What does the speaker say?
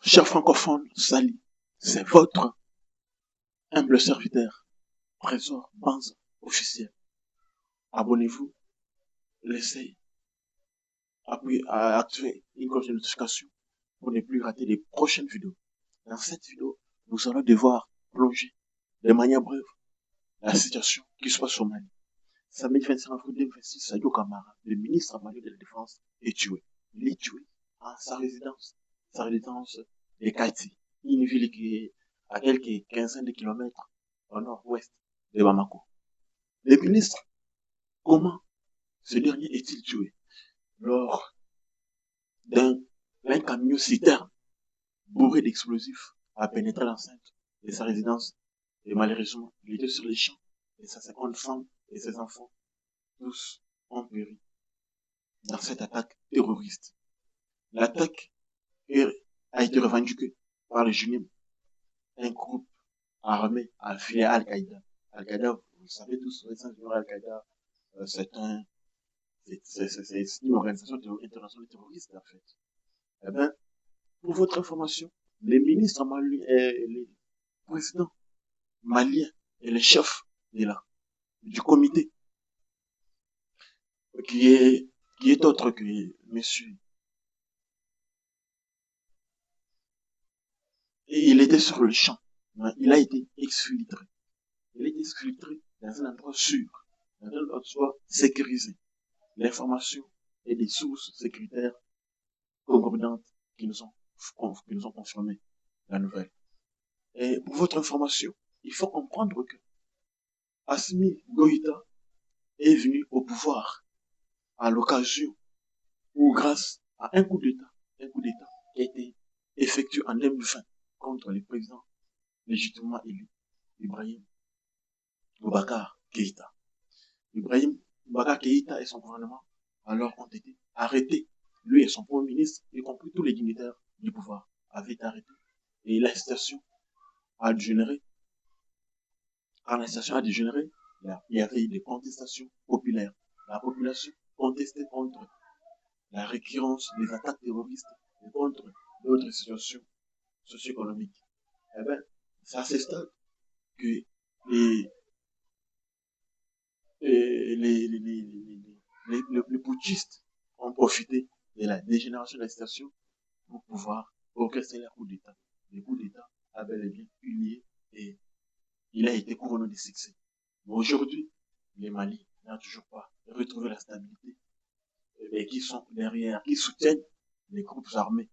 Chers francophones, salut. C'est votre humble serviteur, Trésor Banza officiel. Abonnez-vous, laissez activer une cloche de notification pour ne plus rater les prochaines vidéos. Dans cette vidéo, nous allons devoir plonger de manière brève la situation qui se passe au Mali. Samedi 25 avril 2026, Sadio Kamara, le ministre malien de la Défense, est tué. Il est tué à sa résidence de Kati, une ville qui est à quelques quinzaines de kilomètres au nord-ouest de Bamako. Le ministre, comment ce dernier est-il tué? Lors d'un camion citerne bourré d'explosifs a pénétré l'enceinte de sa résidence et malheureusement, il était sur les champs et sa 50 femmes et ses enfants, tous ont péri dans cette attaque terroriste. L'attaque a été revendiquée par le JUNIM, un groupe armé affilié à Al-Qaïda. Al-Qaïda, vous le savez tous, Al-Qaïda, c'est une organisation internationale terroriste, en fait. Eh bien, pour votre information, les ministres maliens, les présidents maliens et les chefs du comité, qui est autre que monsieur. Et il était sur le champ. Il a été exfiltré. Il a été exfiltré dans un endroit sûr, dans un endroit sécurisé. L'information et des sources sécuritaires concordantes qui nous ont confirmé la nouvelle. Et pour votre information, il faut comprendre que Assimi Goïta est venu au pouvoir à l'occasion ou grâce à un coup d'État qui a été effectué en 2020 contre le président légitimement élu, Ibrahim Boubacar Keïta. Ibrahim Boubacar Keïta et son gouvernement alors ont été arrêtés. Lui et son premier ministre, y compris tous les dignitaires du pouvoir, avaient été arrêtés. Et l'arrestation a dégénéré. Quand l'arrestation a dégénéré, il y avait des contestations populaires. La population contestait contre la récurrence des attaques terroristes et contre d'autres situations socio-économiques. Eh bien, c'est à ce stade que les putschistes ont profité de la dégénération de la situation pour pouvoir orchestrer un coup d'État. Le coup d'État a bel et bien eu lieu et il a été couronné de succès. Mais aujourd'hui, les Mali n'ont toujours pas retrouvé la stabilité et qui sont derrière, qui soutiennent les groupes armés